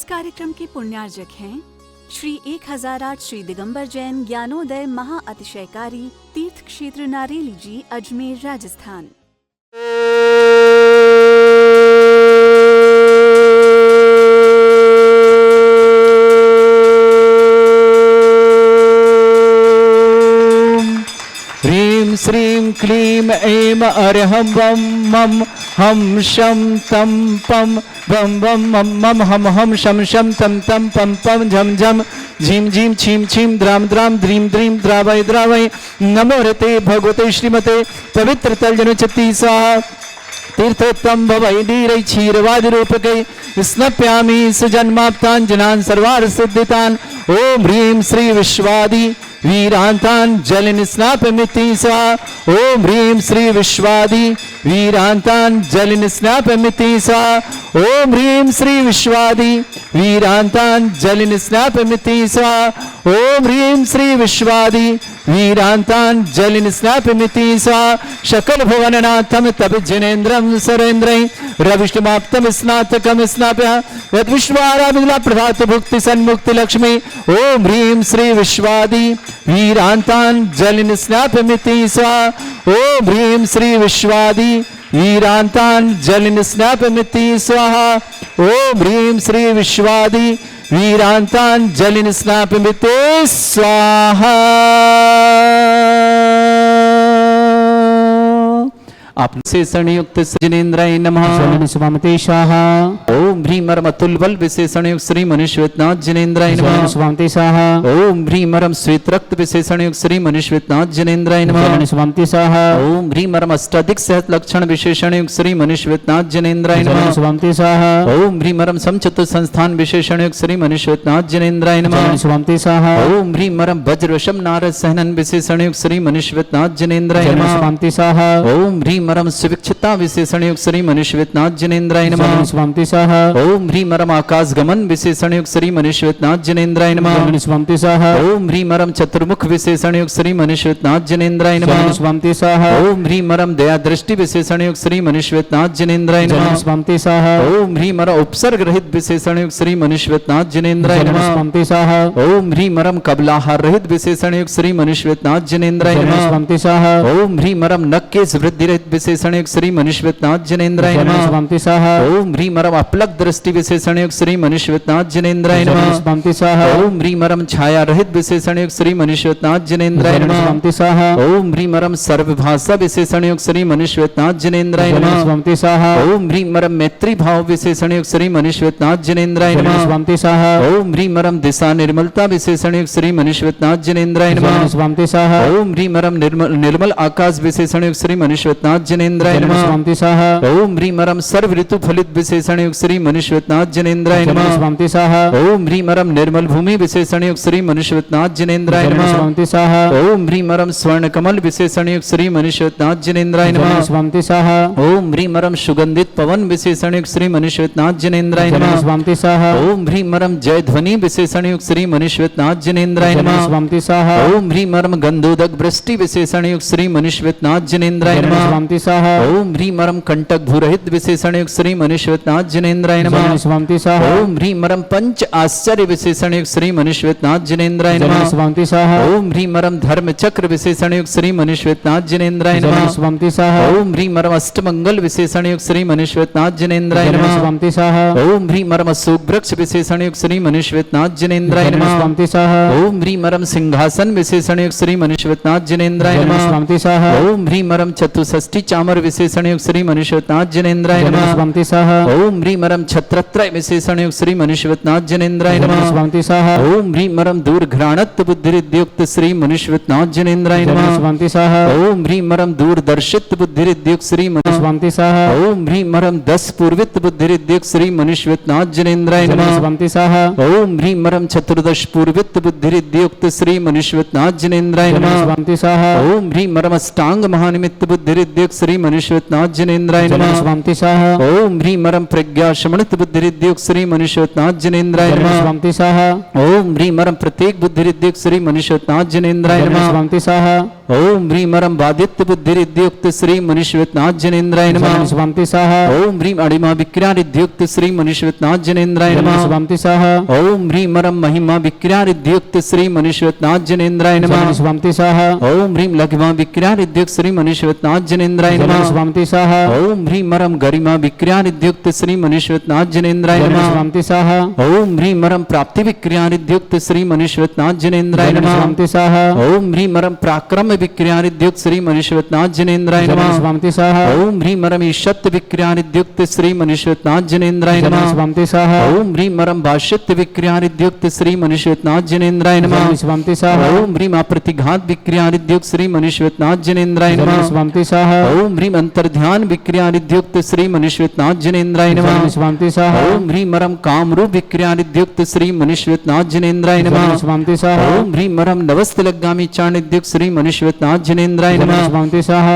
इस कार्यक्रम के पुण्यार्जक हैं श्री 1008 श्री दिगंबर जैन ज्ञानोदय महाअतिशयकारी तीर्थ क्षेत्र नारेली जी, अजमेर, राजस्थान। ह्रीं श्रीं क्लीं ऐं अर्हं वं मं हम शं तं पं वं वं मं मं हम हम शं शं तं तं पं पं झं झं झीं झीं छीं छीं द्रां द्रां द्रीं द्रीं द्रावय द्रावय। नमो रते भगवते श्रीमते पवित्र तलजनुचति स्वाहा। तीर्थोत्तम भवै नीरै क्षीरवादि रूपकै स्नप्यामि सुजन्माप्ताञ्जनान् सर्वार्थ सिद्धितान्। ओम ह्रीं श्री विश्वादि वीरांतान जलिन स्नापमिति स्वाहा। ओम ह्रीं श्री विश्वादि वीरांतान जलिन स्नापमिति स्वाहा। ओम ह्रीं श्री विश्वादि वीरांतान जलिन स्नापमिति स्वाहा। ओम ह्रीं श्री विश्वादि वीरांतान जलिन स्नापमिति स्वाहा। शकल भुवननाथम तब जनेन्द्रम सरेन्द्रै रविष्टमाप्तम स्नातकम स्नाप्य यद विश्वाराधना प्रभात भुक्ति सन्मुक्ति लक्ष्मी। ओम ह्रीं श्री विश्वादि वीरांतान जलिन स्नापमिति स्वाहा। ओम ह्रीं श्री विश्वादि वीरांतान जलिन स्नापमिति स्वाहा। ओम ह्रीं श्री विश्वादि वीरांतान जलिन स्नापमिति स्वाहा। आप विशेषण युक्त जनेन्द्राय नमः। स्वामते शाह। ओम ह्रीमरम अतुल बल विशेषण युक्त श्री मनुष्यनाथ जनेन्द्राय नमः। स्वामते शाह। ओम ह्रीमरम श्वेत रक्त विशेषण युक्त श्री मनुष्यनाथ जनेन्द्राय नमः। स्वामते शाह। ओम ह्रीमरम अष्टाधिक सहत लक्षण विशेषण युक्त श्री मनुष्यनाथ जनेन्द्राय नमः। स्वामते शाह। ओम ह्रीमरम समचतुर संस्थान विशेषण युक्त श्री मनुष्यनाथ जनेन्द्राय नमः। स्वामते शाह। ओम ह्रीमरम वज्रवशम नारद सहनन विशेषण युक्त श्री मनुष्यनाथ जनेन्द्राय नमः। स्वामते शाह। ओम ह्रीमरम सुविक्षिता विशेषण युक्त श्री मनुष्यनाथ जनेन्द्राय नमः। स्वामते शाह। ओम ह्रीमरम आकाश गमन विशेषण युक्त श्री मनुष्यनाथ जनेन्द्राय नमः। स्वामते शाह। ओम ह्रीमरम चतुर्मुख विशेषण युक्त श्री मनुष्यनाथ जनेन्द्राय नमः। स्वामते शाह। ओम ह्रीमरम दया दृष्टि विशेषण युक्त श्री मनुष्यनाथ जनेन्द्राय नमः। स्वामते शाह। ओम ह्रीमरम उपसर्ग रहित विशेषण युक्त श्री मनुष्यनाथ जनेन्द्राय नमः। स्वामते शाह। ओम ह्रीमरम कबलाहार रहित विशेषण युक्त श्री मनुष्यनाथ जनेन्द्राय नमः। स्वामते शाह। ओम ह्रीमरम नक्केश वृद्धि रहित विशेषण युक्त श्री मनुष्यनाथ जनेन्द्राय नमः। स्वामते शाह। ओम ह्रीमरम अपलक दृष्टि विशेषण युक्त श्री मनुष्यनाथ जनेन्द्राय नमः। स्वामते शाह। ओम ह्रीमरम छाया रहित विशेषण युक्त श्री मनुष्यनाथ जनेन्द्राय नमः। स्वामते शाह। ओम ह्रीमरम सर्वभाषा विशेषण युक्त श्री मनुष्यनाथ जनेन्द्राय नमः। स्वामते शाह। ओम ह्रीमरम मैत्री भाव विशेषण युक्त श्री मनुष्यनाथ जनेन्द्राय नमः। स्वामते शाह। ओम ह्रीमरम दिशा निर्मलता विशेषण युक्त श्री मनुष्यनाथ जनेन्द्राय नमः। स्वामते शाह। ओम ह्रीमरम निर्मल आकाश विशेषण युक्त श्री मनुष्यनाथ जनेन्द्राय नमः। स्वामते शाह। ओम ह्रीमरम सर्व ऋतु फलित विशेषण युक्त श्री मनुष्यनाथ जनेन्द्राय नमः। स्वामते शाह। ओम ह्रीमरम निर्मल भूमि विशेषण युक्त श्री मनुष्यनाथ जनेन्द्राय नमः। स्वामते शाह। ओम ह्रीमरम स्वर्ण कमल विशेषण युक्त श्री मनुष्यनाथ जनेन्द्राय नमः। स्वामते शाह। ओम ह्रीमरम सुगंधित पवन विशेषण युक्त श्री मनुष्यनाथ जनेन्द्राय नमः। स्वामते शाह। ओम ह्रीमरम जय ध्वनि विशेषण युक्त श्री मनुष्यनाथ जनेन्द्राय नमः। स्वामते शाह। ओम ह्रीमरम गंधोदक वृष्टि विशेषण युक्त श्री मनुष्यनाथ जनेन्द्राय नमः। स्वामते शाह। ओम ह्रीमरम कंटक भूरहित विशेषण युक्त श्री मनुष्यनाथ जनेन्द्राय नमः। स्वामते शाह। ओम ह्रीमरम पंच आश्चर्य विशेषण युक्त श्री मनुष्यनाथ जनेन्द्राय नमः। स्वामते शाह। ओम ह्रीमरम धर्म चक्र विशेषण युक्त श्री मनुष्यनाथ जनेन्द्राय नमः। स्वामते शाह। ओम ह्रीमरम अष्टमंगल विशेषण युक्त श्री मनुष्यनाथ जनेन्द्राय नमः। स्वामते शाह। ओम ह्रीमरम अशोक वृक्ष विशेषण युक्त श्री मनुष्यनाथ जनेन्द्राय नमः। स्वामते शाह। ओम ह्रीमरम सिंहासन विशेषण युक्त श्री मनुष्यनाथ जनेन्द्राय नमः। स्वामते शाह। ओम ह्रीमरम चतुष्षष्टि चामर विशेषण युक्त श्री मनुष्यनाथ जनेन्द्राय नमः। स्वामते शाह। ओम ह्रीमरम छत्रत्रय विशेषण युक्त श्री मनुष्यनाथ जनेन्द्राय नमः। स्वामते शाह। ओम ह्रीमरम दूर घ्राणत्व बुद्धिरिद्युक्त श्री मनुष्यनाथ जनेन्द्राय नमः। स्वामते शाह। ओम ह्रीमरम दूरदर्शित बुद्धिरिद्युक्त श्री स्वामते शाह। ओम ह्रीमरम 10 पूर्वित बुद्धिरिद्युक्त श्री मनुष्यनाथ जनेन्द्राय नमः। स्वामते शाह। ओम ह्रीमरम चतुर्दश पूर्वित बुद्धिरिद्युक्त श्री मनुष्यनाथ जनेन्द्राय नमः। स्वामते शाह। ओम ह्रीमरम अष्टांग महानिमित्त बुद्धिरिद्युक्त श्री मनुष्यनाथ जनेन्द्राय नमः। स्वामते शाह। ओम ह्रीमरम प्रज्ञा शमनित बुद्धिरिद्युक्त श्री मनुष्यनाथ जनेन्द्राय नमः। स्वामते शाह। ओम ह्रीमरम प्रत्येक बुद्धिरिद्युक्त श्री मनुष्यनाथ जनेन्द्राय नमः। स्वामते शाह। ओम ह्रीम अरम बादित्य बुद्धिरिद्युक्त श्री मनीश्वरनाथ जनेन्द्राय नमः। जलन शिवंति सह ओम ह्रीम अणिमा विक्रारिद्युक्त श्री मनीश्वरनाथ जनेन्द्राय जलन नमः। शिवंति सह ओम ह्रीम अरम महिमा विक्रारिद्युक्त श्री मनीश्वरनाथ जनेन्द्राय जलन नमः। शिवंति सह ओम ह्रीम लघिमा विक्रारिद्युक्त श्री मनीश्वरनाथ जनेन्द्राय जलन नमः। शिवंति सह ओम ह्रीम अरम गरिमा विक्रारिद्युक्त श्री मनीश्वरनाथ जनेन्द्राय जलन नमः। शिवंति सह ओम ह्रीम अरम प्राप्ति विक्रारिद्युक्त श्री मनीश्वरनाथ जनेन्द्राय जलन नमः। शिवंति सह ओम ह्रीम अरम पराक्रम विक्रारिद्युक्त श्री मनीश्वरनाथ जनेन्द्राय जलन नमः। शिवंति सह ओम ह्रीम अरम ईशत् विक्रारिद्युक्त श्री मनीश्वरनाथ जनेन्द्राय जलन नमः। शिवंति सह ओम ह्रीम अरम भाष्यत्य विक्रारिद्युक्त श्री मनीश्वरनाथ जनेन्द्राय नमः। जलन शिवंति सह ओम ह्रीम अप्रतिघात विक्रारिद्युक्त श्री मनीश्वरनाथ जनेन्द्राय जलन नमः। शिवंति सह ओम ह्रीम अंतर्ध्यान विक्रारिद्युक्त श्री मनीश्वरनाथ जनेन्द्राय जलन नमः। शिवंति सह ओम ह्रीम अरम कामरूप विक्रारिद्युक्त श्री मनीश्वरनाथ जनेन्द्राय जलन नमः। शिवंति सह ओम ह्रीम अरम नवस्तलगामी चाणिद्युक्त श्री मनीश्वरनाथ जनेन्द्राय जलन नमः। शिवंति सह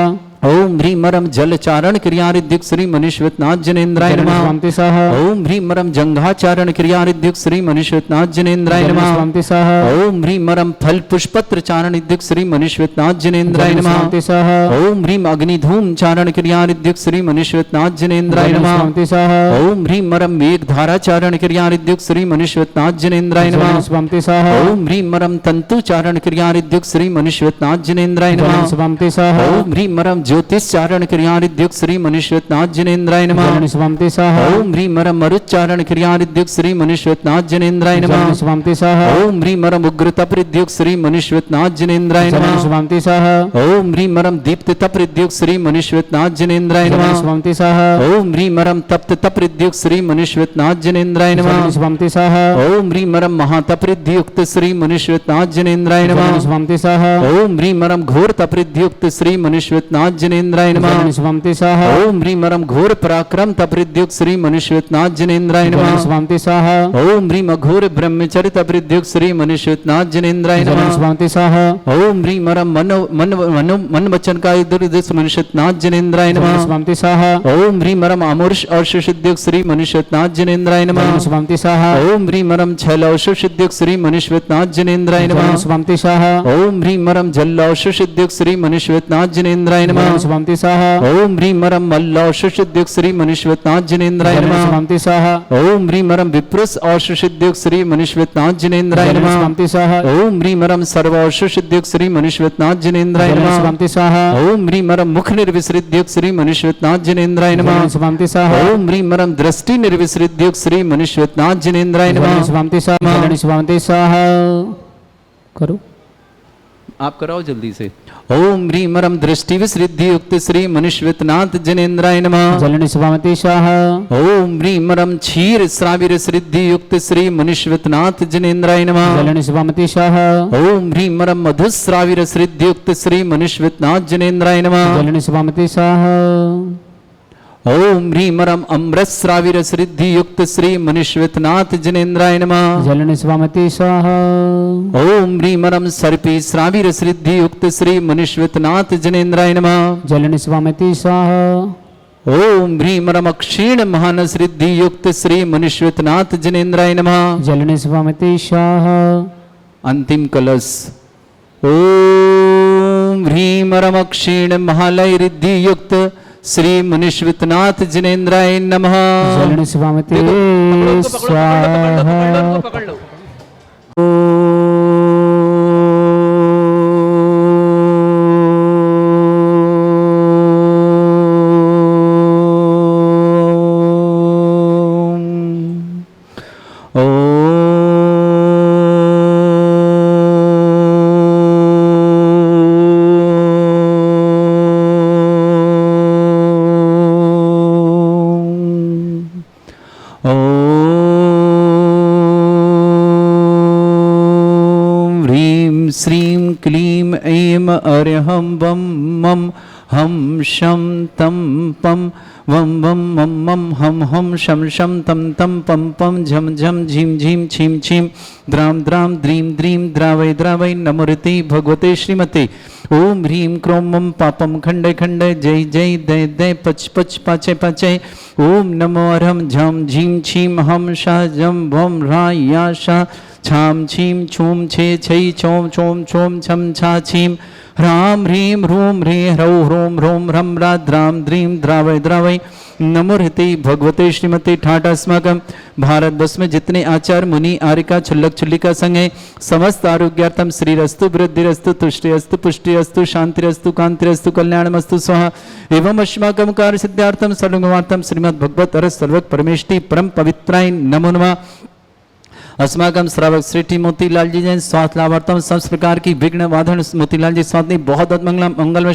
ओम ह्रीम अरम जलचारण क्रियारिद्युक्त श्री मनीश्वरनाथ जनेन्द्राय जलन नमः। शिवंति सह ओम ह्रीम अरम जंघाचारण क्रियारिद्युक्त श्री मनीश्वरनाथ जनेन्द्राय जलन नमः। शिवंति सह ओम ह्रीम अरम फल पुष्पत्र चारण इद्युक्त श्री मनीश्वरनाथ जनेन्द्राय जलन नमः। शिवंति सह ओम ह्रीम अग्निधूम चारण क्रियारिद्युक्त श्री मनीश्वरनाथ जनेन्द्राय जलन नमः। शिवंति सह ओम ह्रीम अरम मेघधारा चारण क्रियारिद्युक्त श्री मनीश्वरनाथ जनेन्द्राय जलन नमः। शिवंति सह ओम ह्रीम अरम तंतु चारण क्रियारिद्युक्त श्री मनीश्वरनाथ जनेन्द्राय जलन नमः। शिवंति सह ओम ह्रीम अरम ज्योतिष चारण क्रियारिद्युक्त श्री मनीश्वरनाथ जनेन्द्राय नमः। जलन शिवंति सह ओम ह्रीम अरम मरुच्चारण क्रियारिद्युक्त श्री मनीश्वरनाथ जनेन्द्राय जलन नमः। शिवंति सह ओम ह्रीम अरम उग्र तपरिद्युक्त श्री मनीश्वरनाथ जनेन्द्राय जलन नमः। शिवंति सह ओम ह्रीम अरम दीप्त तपरिद्युक्त श्री मनीश्वरनाथ जनेन्द्राय जलन नमः। शिवंति सह ओम ह्रीम अरम तप्त तपरिद्युक्त श्री मनीश्वरनाथ जनेन्द्राय जलन नमः। शिवंति सह ओम ह्रीम अरम महातपरिद्युक्त श्री मनीश्वरनाथ जनेन्द्राय जलन नमः। शिवंति सह ओम ह्रीम अरम घोर तपरिद्युक्त श्री मनीश्वरनाथ जनेन्द्राय जलन नमः। शिवंति सह ओम ह्रीम अरम घोर पराक्रम तपरिद्युक्त श्री मनीश्वरनाथ जनेन्द्राय जलन नमः। शिवंति सह ओम ह्रीम अघोर ब्रह्मचर्य तपरिद्युक्त श्री मनीश्वरनाथ जनेन्द्राय जलन नमः। शिवंति सह ओम ह्रीम अरम मन वचन का दुर्दश मनीश्वरनाथ जनेन्द्राय जलन नमः। शिवंति सह ओम ह्रीम अरम अमोर्ष और सिद्धियुक्त श्री मनीश्वरनाथ जनेन्द्राय जलन नमः। शिवंति सह ओम ह्रीम अरम छैलौष सिद्धियुक्त श्री मनीश्वरनाथ जनेन्द्राय जलन नमः। शिवंति सह ओम ह्रीम अरम जल्लौष सिद्धियुक्त श्री मनीश्वरनाथ जनेन्द्राय जलन नमः। शिवंति सह ओम ह्रीम अरम मल्लौष सिद्धियुक्त श्री मनीश्वरनाथ जनेन्द्राय जलन नमः। शिवंति सह ओम ह्रीम अरम विप्रुष और सिद्धियुक्त श्री मनीश्वरनाथ जनेन्द्राय जलन नमः। शिवंति सह ओम ह्रीम अरम सर्वौष सिद्धियुक्त श्री मनीश्वरनाथ जनेन्द्राय जलन नमः। शिवंति सह ओम ह्रीम अरम मुख निर्विसृद्युक्त श्री मनीश्वरनाथ जनेन्द्राय जलन नमः। शिवंति सह ओम ह्रीम अरम दृष्टि निर्विसृद्युक्त श्री मनीश्वरनाथ जनेन्द्राय जलन नमः। शिवंति सह जलन शिवंति सह करो आप कराओ जल्दी से। ओम ह्रीम अरम दृष्टि विसृद्युक्त श्री मनीश्वरनाथ जनेन्द्राय नमः। जलन शिवंति सह ओम ह्रीम अरम क्षीर श्राविर सिद्धियुक्त श्री मनीश्वरनाथ जनेन्द्राय नमः। जलन शिवंति सह ओम ह्रीम अरम मधुश्राविर सिद्धियुक्त श्री मनीश्वरनाथ जनेन्द्राय नमः। जलन शिवंति सह ओम ह्रीम अरम अमृत श्राविर सिद्धियुक्त श्री मनीश्वरनाथ जनेन्द्राय नमः। जलन शिवंति सह ओम ह्रीम अरम सर्पी श्राविर सिद्धियुक्त श्री मनीश्वरनाथ जनेन्द्राय नमः। जलन शिवंति सह ओम ह्रीम अरम क्षीण महान सिद्धियुक्त श्री मनीश्वरनाथ जनेन्द्राय नमः। जलन शिवंति सह अंतिम कलश। ओम ह्रीम अरम क्षीण महालय रिद्धियुक्त श्री मनीश्वरनाथ जनेन्द्राय नमः। जलन शिवंति स्वाहा श्रीं क्लीं ऐं अर्हं वं मं हम शं तं पं वं वं मं मं हम हम शं शं तं तं पं पं झं झं झीं झीं छीं छीं द्रां द्रां द्रीं द्रीं द्रावै द्रावै नमोरते भगवते श्रीमते। ओम ह्रीं क्रों मं पापं खण्डय खण्डय जय जय दय दय पच पच पाचय पाचय। ओम नमो अर्हं झं झीं छीं हम शा जं भं ह्रां या शा छाम छीम छूम छे छई छोम छोम छोम छम छा छीम ह्राम ह्रीम ह्रूम ह्री ह्रौ ह्रोम ह्रोम ह्रम रा द्राम द्रीम द्रावय द्रावय नमो हृति भगवते श्रीमती ठाट अस्माकम भारत वर्ष में जितने आचार मुनि आरिका छुल्लक छुल्लिका संग है समस्त आरोग्यार्थम श्रीरस्तु वृद्धिरस्तु तुष्टिरस्तु पुष्टिरस्तु शांतिरस्तु कांतिरस्तु कल्याणमस्तु स्वाहा एवं अस्माकम कार्य सिद्धार्थम सर्वगमार्थम श्रीमद् भगवत अरस सर्वक परमेष्टि परम पवित्राय नमो नमः। अस्माकम श्रावक श्री मोतीलाल जी जैन स्वास्थ्य लाभार्थम सब प्रकार की विघ्न वाधन मोतीलाल जी स्वास्थ्य बहुत बहुत मंगलमय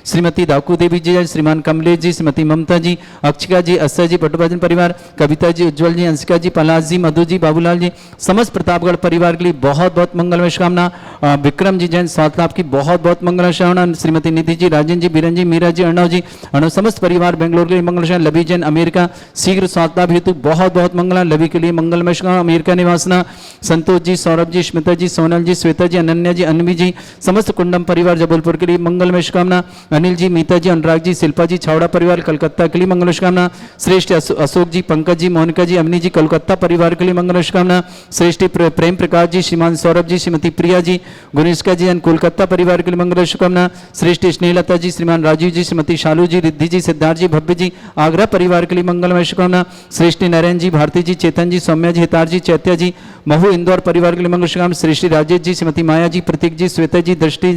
श्रीमती दाकू देवी जी जैन श्रीमान कमलेश जी श्रीमती ममता जी अक्षिका जी अक्षय जी पटुभजन परिवार कविता जी उज्ज्वल जी अंशिका जी पलाश जी मधु जी बाबूलाल जी समस्त प्रतापगढ़ परिवार के लिए बहुत बहुत मंगलमय शुभकामना। विक्रम जी जैन स्वास्थ्य लाभ की बहुत बहुत मंगलमय शुभकामना। श्रीमती निधि जी राजेंद्र जी बीरन जी मीरा जी अर्णव जी अर्णव समस्त परिवार बेंगलोर के लिए मंगलमय। लवी जैन अमेरिका शीघ्र स्वास्थ्य लाभ हेतु बहुत बहुत मंगल। लवी के लिए मंगलमय शुभकामना। अमेरिका निवासना संतोष जी सौरभ जी स्मिता जी सोनल जी श्वेता जी अनन्या जी अनवी जी समस्त कुंडम परिवार जबलपुर के लिए मंगलमय शुभकामना। अनिल जी मीता जी अनुराग जी शिल्पा जी छावड़ा परिवार कलकत्ता के लिए मंगलमय शुभकामना। श्रेष्ठ अशोक जी पंकज जी मोनिका जी अवनी जी कोलकाता परिवार के लिए मंगलमय शुभकामना। श्रेष्ठ प्रेम प्रकाश जी श्रीमान सौरभ जी श्रीमती प्रिया जी गुनिष्का जी कोलकाता परिवार के लिए मंगलमय शुभकामना। श्रेष्ठ स्नेहलता जी श्रीमान राजीव जी श्रीमती शालू जी रिद्धि जी सिद्धार्थ जी भव्य जी आगरा परिवार के लिए मंगलमय शुभकामना। श्रेष्ठ नरेंद्र जी भारती जी चेतन जी सौम्या जी हितार जी चैत्या जी महू इंदौर परिवार के लिए मंगल शुभकामना। श्रेष्ठ राजेश जी श्रीमती माया जी प्रतीक जी श्वेता जी दृष्टि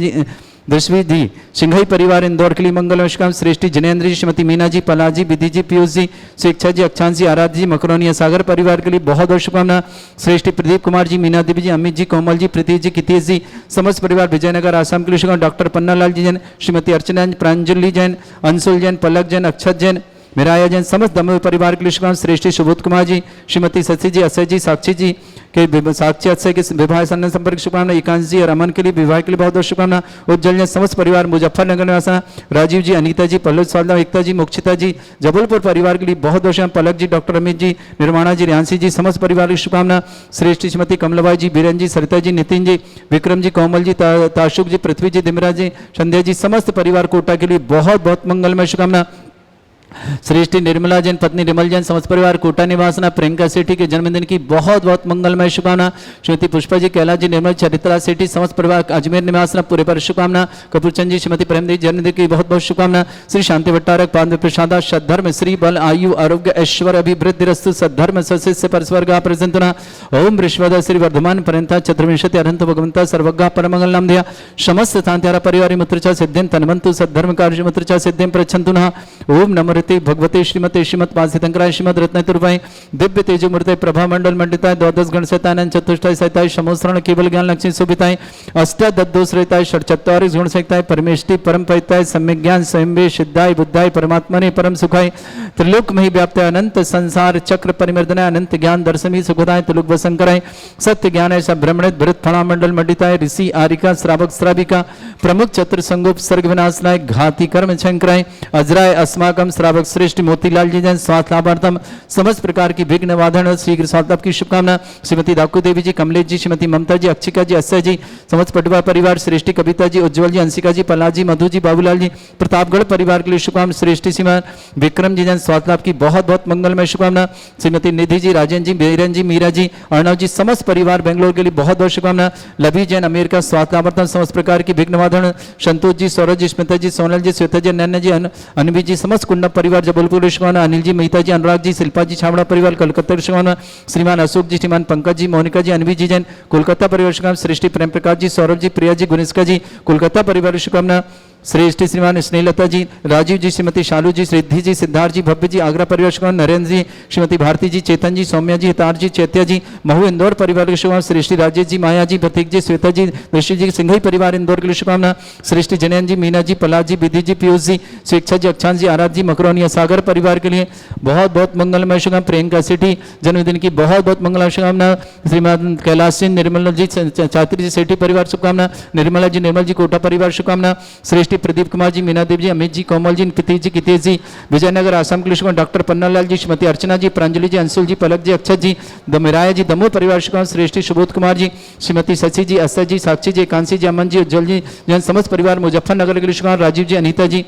जी सिंघई परिवार इंदौर के लिए मंगल शुभकामना। श्रेष्ठी जिनेन्द्र जी श्रीमती मीना जी पला जी विधि जी पीयूष जी स्वेच्छा जी अक्षांश जी आराध्य जी मकरोनिया सागर परिवार के लिए बहुत बहुत शुभकामना। श्रेष्ठी प्रदीप कुमार जी मीना देवी जी अमित जी कोमल जी प्रीति जी कितेश जी समस्त परिवार विजयनगर आसाम के लिए शुभकामना। डॉक्टर पन्नालाल जी जैन श्रीमती अर्चना प्रांजलि जैन अंशुल जैन पलक जैन अक्षत जैन मेराया जैन समस्त दमोह परिवार के लिए शुभकामना। श्रेष्ठी सुबोध कुमार जी श्रीमती शशि जी अक्षय जी साक्षी जी के साक्षी अक्षय के विवाह संपर्क शुभकामना। एकांश जी और अमन के लिए विवाह के लिए बहुत बहुत शुभकामना। उज्जवल जैन समस्त परिवार मुजफ्फरनगर निवासा राजीव जी अनीता जी पल्लव स्वादा एकता जी मोक्षिता जी जबलपुर परिवार के लिए बहुत बहुत शुभकामना। पलक जी डॉक्टर अमित जी निर्माणा जी रियांसी जी समस्त परिवार की शुभकामना। श्रेष्ठी श्रीमती कमलबाई जी बीरन जी सरिता जी नितिन जी विक्रम जी कोमल जी ताशुक जी पृथ्वी जी दिमरा जी संध्या जी समस्त परिवार कोटा के लिए बहुत बहुत मंगलमय शुभकामना। श्रेष्ठी निर्मला जैन पत्नी निर्मल जैन समस्त परिवार कोटा निवासना प्रियंका सेठी के जन्मदिन की बहुत बहुत मंगलमय शुभकामना। श्रीमती पुष्पा जी कैलाश जी निर्मल चरित्रा सेठी समस्त परिवार अजमेर निवासना पूरे पर शुभकामना। कपूरचंद जी श्रीमती प्रेमदेवी जन्मदिन की बहुत बहुत शुभकामना। श्री शांति भट्टारक पाद प्रसादा सद्धर्म श्री बल आयु आरोग्य ऐश्वर्य अभिवृद्धि रस्तु सद्धर्म सशिष्य परस्वर्गा प्रसंतना ओम विश्वदा श्री वर्धमान पर्यंता चतुर्विंशति अरहंत भगवंता सर्वज्ञ परमंगल नाम दिया समस्त शांत्यारा परिवार मुत्रचा सिद्धिं तन्वन्तु सद्धर्म कार्य मुत्रचा सिद्धिं प्रच्छन्तु नः ओम नमो भगवते श्रीमते श्रीमद पांसितंकराय श्रीमद रत्नतुर्भाई दिव्य तेजो मूर्ते प्रभा मंडल मंडिताय द्वादश गण सैतानंद चतुष्टाय सहिताय समोसरण केवल ज्ञान लक्ष्मी सुभिताय अष्टादश रहताय षट्चत्वारिश गुण सहिताय परमेष्टि परम पविताय सम्यक ज्ञान स्वयं सिद्धाय बुद्धाय परमात्मने परम सुखाय त्रिलोक मही व्याप्त अनंत संसार चक्र परिमर्दनाय अनंत ज्ञान दर्शमी सुखदाय त्रिलोक वसंकराय सत्य ज्ञान ऐसा ब्रह्मणित भरत फणा मंडल मंडिताय ऋषि आरिका श्रावक श्राविका प्रमुख चतुर संगोप सर्ग विनाशनाय घाती कर्म शंकराय अजराय अस्माकम श्रावक श्रेष्ठ मोतीलाल जी जैन स्वास्थ्य लाभार्थम समस्त प्रकार की विघ्न वाधन शीघ्र स्वास्थ्य की शुभकामना। श्रीमती दाकू देवी जी कमलेश जी श्रीमती ममता जी अक्षिका जी अक्षय जी समस्त पटवा परिवार श्रेष्ठी कविता जी उज्ज्वल जी अंशिका जी पलाश जी मधु जी बाबूलाल जी प्रतापगढ़ परिवार के लिए शुभकामना। श्रेष्ठी श्रीमान विक्रम जी जैन स्वास्थ्य लाभ की बहुत बहुत मंगलमय शुभकामना। श्रीमती निधि जी राजेंद्र जी बीरन जी मीरा जी अर्णव जी समस्त परिवार बेंगलोर के लिए बहुत बहुत शुभकामना। लवी जैन अमेरिका स्वास्थ्य लाभार्थम समस्त प्रकार की विघ्न वाधन संतोष जी सौरभ जी स्मिता जी सोनल जी श्वेता जी नन्या जी अनवी जी समस्त कुंडम परिवार जबलपुर शुभकामना। अनिल जी मेहता जी अनुराग जी शिल्पा जी छावड़ा परिवार कलकत्ता शुभकामना। श्रीमान अशोक जी श्रीमान पंकज जी मोनिका जी अनवी जी जैन कोलकाता परिवार शुभकामना। सृष्टि प्रेम प्रकाश जी सौरभ जी प्रिया जी गुनिष्का जी कोलकाता परिवार शुभकामना। श्रेष्ठी श्रीमान स्नेहलता जी राजीव जी श्रीमती शालू जी रिद्धि जी सिद्धार्थ जी भव्य जी आगरा परिवार शुभकामना। नरेंद्र जी श्रीमती भारती जी चेतन जी सौम्या जी हितार जी चैत्या जी महू इंदौर परिवार के शुभकामना। श्रेष्ठी राजेश जी माया जी प्रतीक जी श्वेता जी दृष्टि जी सिंघई परिवार इंदौर के लिए शुभकामना। श्रेष्ठी जनेन्द्र जी मीना जी पलाश जी विधि जी पीयूष जी स्वेच्छा जी अक्षांश जी आराध्य जी मकरोनिया सागर परिवार के लिए बहुत बहुत मंगलमय शुभकामना। प्रियंका सेठी जन्मदिन की बहुत बहुत मंगलमय शुभकामना। श्रीमान कैलाश सिंह निर्मला जी छात्री जी सेठी परिवार शुभकामना। निर्मला जी निर्मल जी कोटा परिवार शुभकामना। श्रेष्ठी प्रदीप कुमार जी मीना देवी जी अमित जी कोमल जी प्रीति जी कितेश जी विजयनगर आसाम के लिए शुभकामना। डॉक्टर पन्नालाल जी श्रीमती अर्चना जी प्रांजलि जी अंशुल जी पलक जी अक्षत जी दमिराया जी दमोह परिवार शुभकामना। श्रेष्ठी सुबोध कुमार जी श्रीमती शशि जी अक्षय जी साक्षी जी कांसी जी अमन जी उज्जवल जी जैन समस्त परिवार मुजफ्फरनगर के लिए शुभकामना। राजीव जी अनीता जी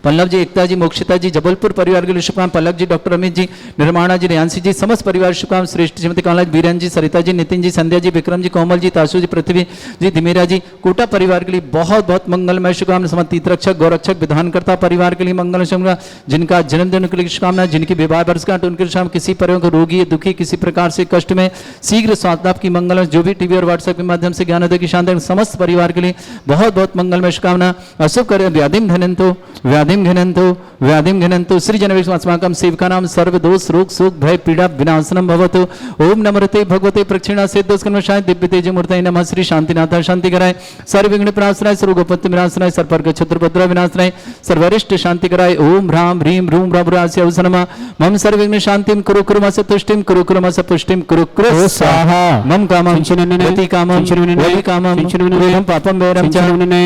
पल्लव जी, एकता जी, मोक्षिता जी, जबलपुर परिवार के लिए शुभकाम। पलक जी, डॉक्टर अमित जी, निर्माणा जी, रियांशी जी, समस्त परिवार शुभकाम। श्रेष्ठ श्रीमती कमला जी, बीरन जी, सरिता जी, नितिन जी, संध्या जी, विक्रम जी, कोमल जी, ताशु जी, पृथ्वी जी, धीमेरा जी, कोटा परिवार के लिए बहुत बहुत मंगलमय शुभकामना। समस्त तीर्थरक्षक, गौरक्षक, विधानकर्ता परिवार के लिए मंगल शुभकामना। जिनका जन्मदिन के लिए शुभकामना, जिनकी विवाह वर्षगांठ उनके शाम, किसी परिवार को रोगी दुखी किसी प्रकार से कष्ट में शीघ्र स्वास्थ्य लाभ की मंगल, जो भी टीवी और व्हाट्सएप के माध्यम से ज्ञानोदय की शांति, समस्त परिवार के लिए बहुत बहुत मंगलमय शुभकामना। अशुभ कर व्याधिम घनंतो व्याधिम घनंतो व्याधिम घनंतो श्री जनवेशमाकम सेवका नाम सर्व दोष रोग शोक भय पीड़ा विनाशनम भवतु। ओम नमस्ते भगवते प्रक्षिणा से दोषकर्मशाय दिव्य तेज मूर्तये नमः। श्री शांतिनाथ शांति कराय, सर्व विघ्न विनाशनाय, सर्वगोपत्य विनाशनाय, सर्पर्क क्षत्रभद्र विनाशनाय, सर्वरिष्ट शांति कराय। ओम ह्राम ह्रीम रूम रभ्रास्य अवसनमा मम सर्व विघ्न शांतिम कुरु कुरुमस तुष्टिम कुरु कुरुमस पुष्टिम कुरु कुरु स्वाहा। मम कामं गति कामं वै कामं क्रोधं पापं वैरं च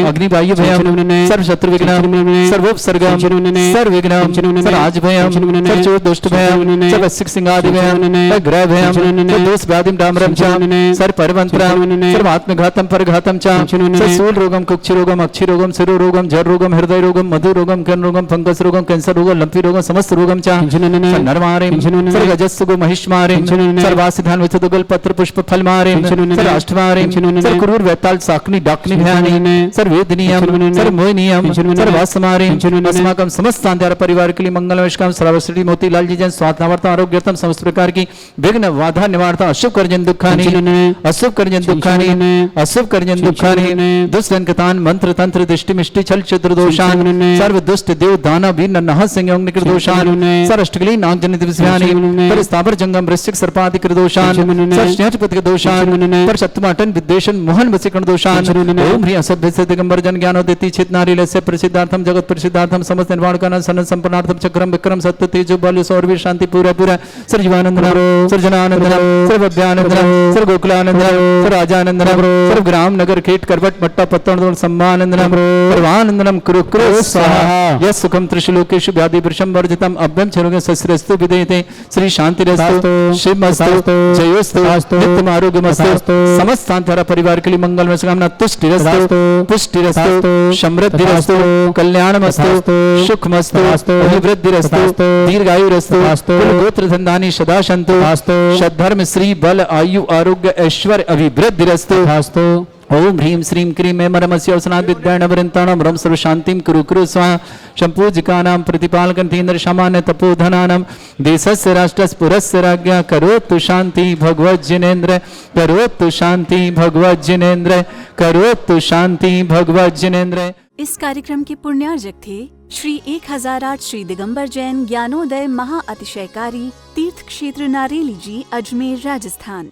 अग्नि वायु भयं सर्व शत्रु विघ्नं सर्वोपसर्गं सर्व विघ्नं सर्वराज भयं सर्व दुष्ट भयं सर्व सिक सिंगादि भयं ग्रह भयं सर्व दोष व्याधिं डामरं च सर्व परमंत्रं सर्व आत्मघातं परघातं च सर्व शूल रोगं कुक्षि रोगं अक्षि रोगं शिरो रोगं जर रोगं हृदय रोगं मधु रोगं कर्ण रोगं फंगस रोगं कैंसर रोगं लंपी रोगं समस्त रोगं च नरमारिं सर्व गजस्सुगो महिष्मारिं सर्वासिधान विचदुगल पत्र पुष्प फल मारिं सर्व अष्टमारिं सर्व क्रूर वैताल साकनी डाकनी भयानि सर्व वेदनीयं सर्व मोहिनीयं सर्व वासमारिं अस्माकं समस्त शांतिहार परिवार के लिए मंगलमय शुभकामना। सर्वश्री मोतीलाल जी जन स्वास्थ्यार्थम आरोग्यर्थम समस्त प्रकार की विघ्न बाधा निवारता अशुभ कर्जन दुखानि अशुभ कर्जन दुखानि अशुभ कर्जन दुखानि दुष्टंकतान मंत्र तंत्र दृष्टि मिष्टि छल क्षुद्र दोषान सर्व दुष्ट देव दानव वीर नह सिंह निकृ दोषान सर्व अष्टकली नाग जनित विषयानि पर स्थावर जंगम वृश्चिक सर्पादि कृ दोषान सर्व स्नेहपति दोषान पर शत्रुमाटन विद्वेषण मोहन वसीकरण दोषान ओम ह्री असभ्य से दिगंबर जन ज्ञानोदिति चित नारीलस्य प्रसिद्धार्थम जगत प्रसिद्धार्थम समस्त निर्वाण का सन संपन्नार्थम चक्रम विक्रम सत्य तेजो बल सौरवीर शांति पूरा पूरा सर्वजीवानंदनम सर्वजनानंदनम सर्वभव्यानंदनम सर्वगोकुलानंदनम सर्वराजानंदनम सर्व ग्राम नगर खेट करवट मट्टा पत्तन सम्मानंदनम सर्वानंदनम कुरु कुरु स्वाहा। यस सुखम त्रिशलोकेषु व्याधि वृषम वर्जितम अभ्यम चरुगे सस्रस्तु विदेते श्री शांतिरस्तु शिवमस्तु जयोस्तु नित्यम आरोग्यमस्तु। समस्त शांतिहारा परिवार के लिए मंगलमय शुभकामना। तुष्टिरस्तु पुष्टिरस्तु समृद्धिरस्तु कल्याणमस्तु सुखमस्तु अभिवृद्धिरस्तु दीर्घायुरस्तु गोत्र धन्धानि सदा सन्तु सद्धर्म श्री बल आयु आरोग्य ऐश्वर्य अभिवृद्धिरस्तु। ओम ह्रीं श्रीं क्रीं मे मरमस्य अवसनात् विद्याणवृन्ताणां रम सर्व शांतिं कुरु कुरु स्वाहा। शम्पूजिकानां प्रतिपालकन्तीन्द्र सामान्य तपोधनानां देशस्य राष्ट्रस्य पुरस्य राज्ञा करोतु शांति भगवज्जनेन्द्र करोतु शांति भगवज्जनेन्द्र करोतु शांति भगवज्जनेन्द्र। इस कार्यक्रम के पुण्यार्जक थे श्री 1008 श्री दिगंबर जैन ज्ञानोदय महा अतिशयकारी तीर्थ क्षेत्र नारेली जी, अजमेर, राजस्थान।